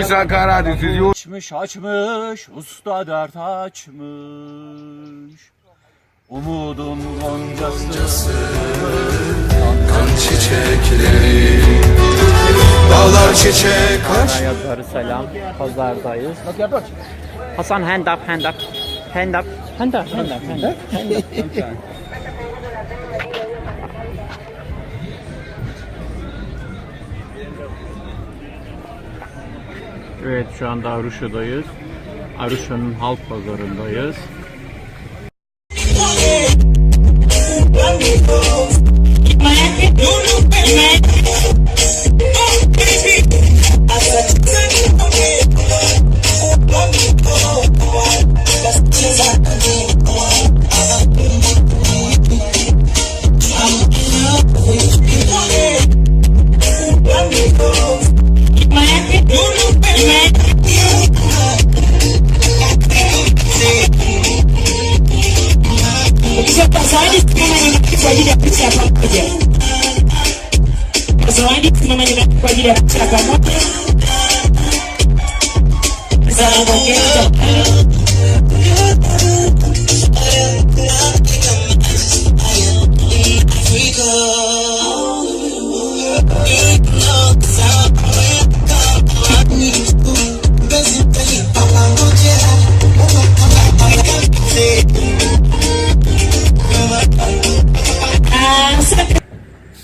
This Ankara, this is you. Açmış açmış, usta dert açmış. Umudun goncası, kan çiçekleri, dağlar çiçek aç. Yazarı selam, pazardayız. Hasan hand up, hand up. Hand up, hand up, hand up, hand up. Evet, şu anda Aruşa'dayız. Aruşa'nın halk pazarındayız.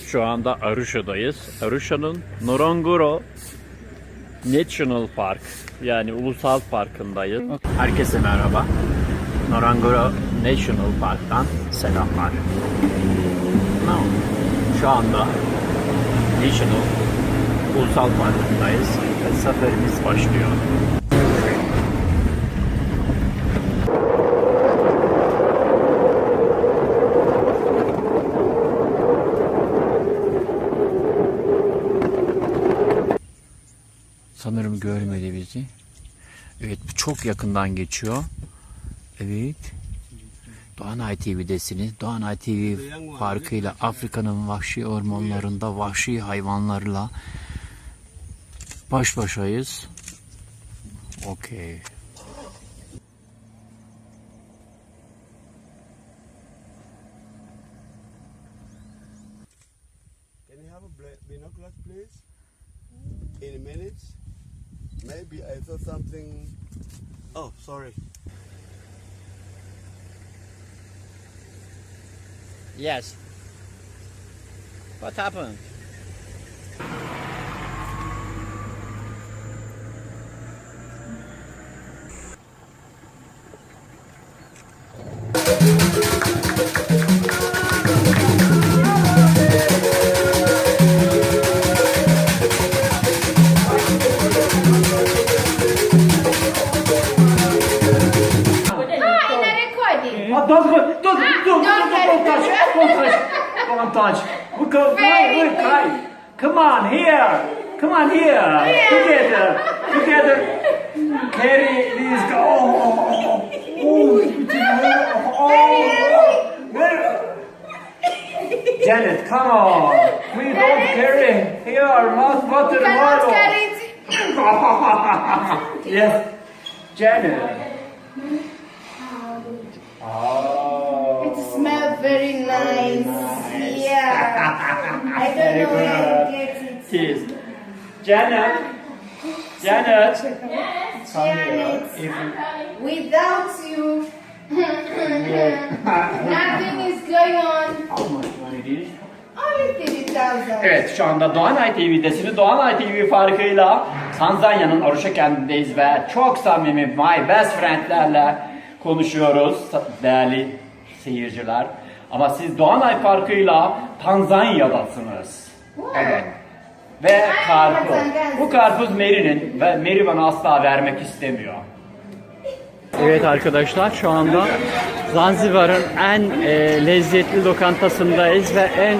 Şu anda Aruşa'dayız. Aruşa'nın Ngorongoro National Park, yani Ulusal Parkı'ndayız. Herkese merhaba. Ngorongoro National Park'tan selamlar. Şu anda National Ulusal Parkı'ndayız ve seferimiz başlıyor. Sanırım görmedi bizi. Evet, çok yakından geçiyor. Evet. Doğanay TV'desiniz. Doğanay TV farkıyla Afrika'nın vahşi ormanlarında vahşi hayvanlarla baş başayız. Okey. Can you have a binoculars, please? In a minute. Maybe I saw something. Oh, sorry. Yes. What happened? Don't touch. Come on here. Come on here. Together. Carry this. Janet, come on. We don't carry here. Not water bottle. Yes, Janet. Oh. It smells very nice. Yeah. I don't know where to get it. Cheers. Janet. Janet. Janet, without you, nothing is going on. How much money is? Only 30,000. Evet, şu anda Doğanay TV'desiniz. Doğanay TV farkıyla Tanzanya'nın Arusha kentideyiz ve çok samimi my best friendlerle konuşuyoruz değerli seyirciler. Ama siz Doğanay farkıyla Tanzanya'dasınız. Evet. Ve karpuz. Bu karpuz Mary'nin ve Mary bana asla vermek istemiyor. Evet arkadaşlar, şu anda Zanzibar'ın en lezzetli lokantasındayız ve en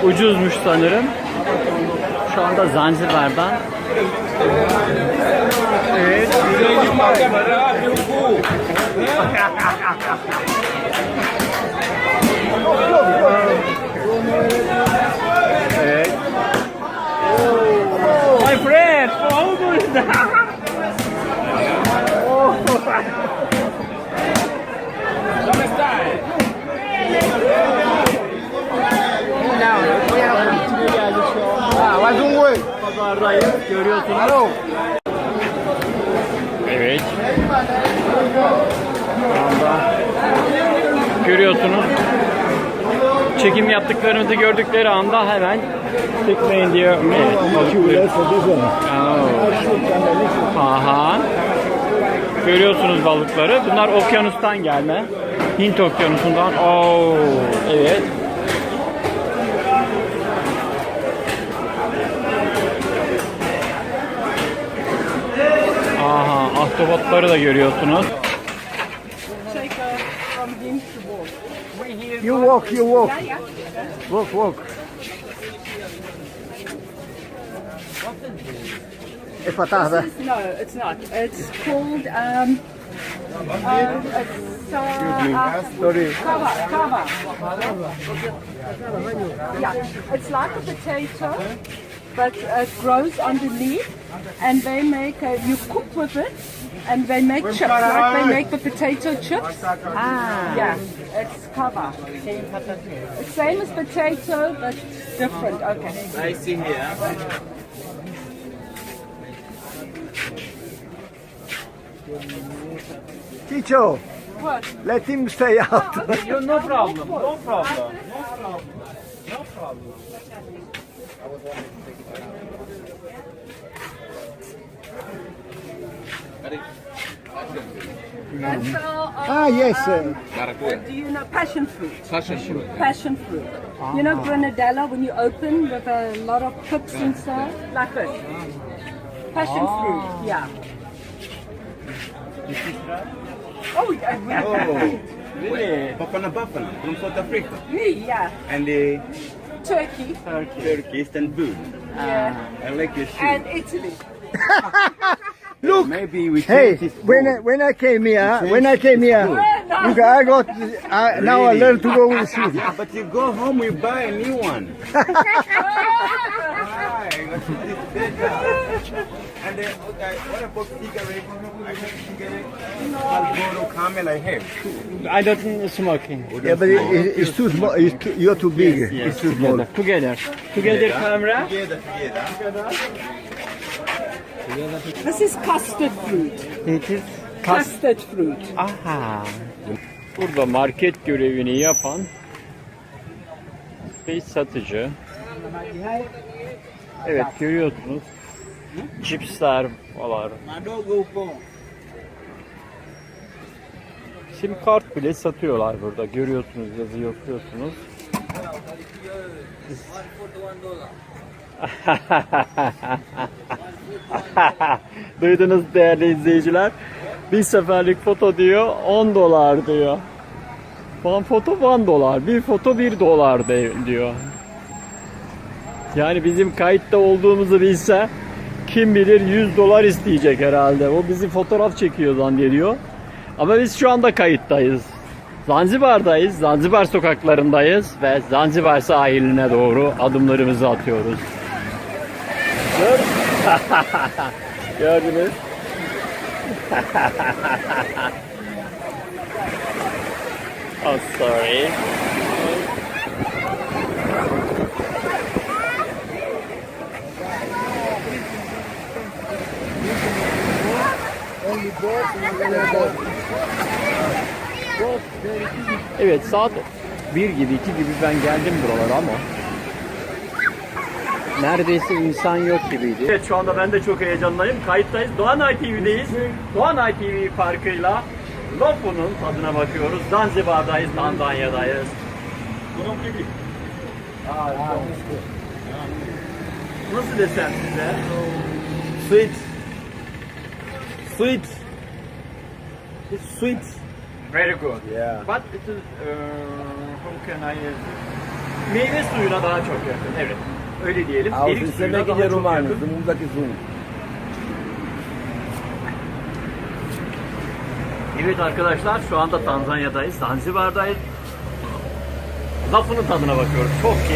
ucuzmuş sanırım. Şu anda Zanzibar'dan. Evet. Evet. My friend. Pazardayız. Görüyorsunuz. Evet. Şu anda görüyorsunuz. Çekim yaptıklarımızı gördükleri anda hemen tıklayın diyor. Evet. Aha. Görüyorsunuz balıkları. Bunlar okyanustan gelme. Hint okyanusundan. Oo, evet. Aha, ahtapotları da görüyorsunuz. You walk, you walk. Walk, walk. It's patada. No, it's not. It's called Sorry. kava. Yeah, it's like a potato, but it grows underneath, and they make you cook with it, and they make chips like they make the potato chips. Ah, yeah, it's kava. It's same as potato, but different. Okay. I see here. Chicho, What? let him stay out. No problem. No problem. That's Ah, yes. do you know passion fruit? Passion fruit. You know granadella when you open with a lot of pips inside, like this. Passion fruit, yeah. Oh, yeah. Really? Bafana Bafana from South Africa. Me, yeah. And the Turkey, Turkey, Istanbul. yeah. I like your shoe. And Italy. Look. Maybe we Hey, change this when I came here, look, I got now I learned to go with shoes. Yeah, but you go home, you buy a new one. And then, okay, what about cigarette? I have cigarette. Marlboro Camel I have. I don't smoking. Yeah, but it's too small. You're too big. It's too small. Together. Together camera. Together. This is custard fruit. It is Custard fruit. Aha. Burada market görevini yapan bir satıcı. Evet görüyorsunuz. Cipsler var. Sim kart bile satıyorlar burada. Görüyorsunuz, yazı okuyorsunuz. Duydunuz değerli izleyiciler. Bir seferlik foto diyor 10 dolar diyor. One foto 1 dolar. Bir foto 1 dolar diyor. Yani bizim kayıtta olduğumuzu bilse kim bilir 100 dolar isteyecek herhalde. O bizi fotoğraf çekiyor zannediyor. Ama biz şu anda kayıttayız. Zanzibar'dayız. Zanzibar sokaklarındayız ve Zanzibar sahiline doğru adımlarımızı atıyoruz. Gördünüz. Oh sorry. Evet saat 1 gibi 2 gibi ben geldim buralara ama neredeyse insan yok gibiydi. Evet şu anda ben de çok heyecanlıyım. Kayıttayız. Doğanay TV'deyiz. Doğanay TV farkıyla Lofu'nun tadına bakıyoruz. Zanzibar'dayız, Tanzanya'dayız. Nasıl desem size? Sweet. Sweet. It's sweet. Very good. Yeah. But it is, how can I... Meyve suyuna daha çok yakın. Evet. Öyle diyelim. Erik suyuna daha çok yakın. Evet arkadaşlar şu anda Tanzanya'dayız. Zanzibar'dayız. Lafının tadına bakıyoruz. Çok keyifli.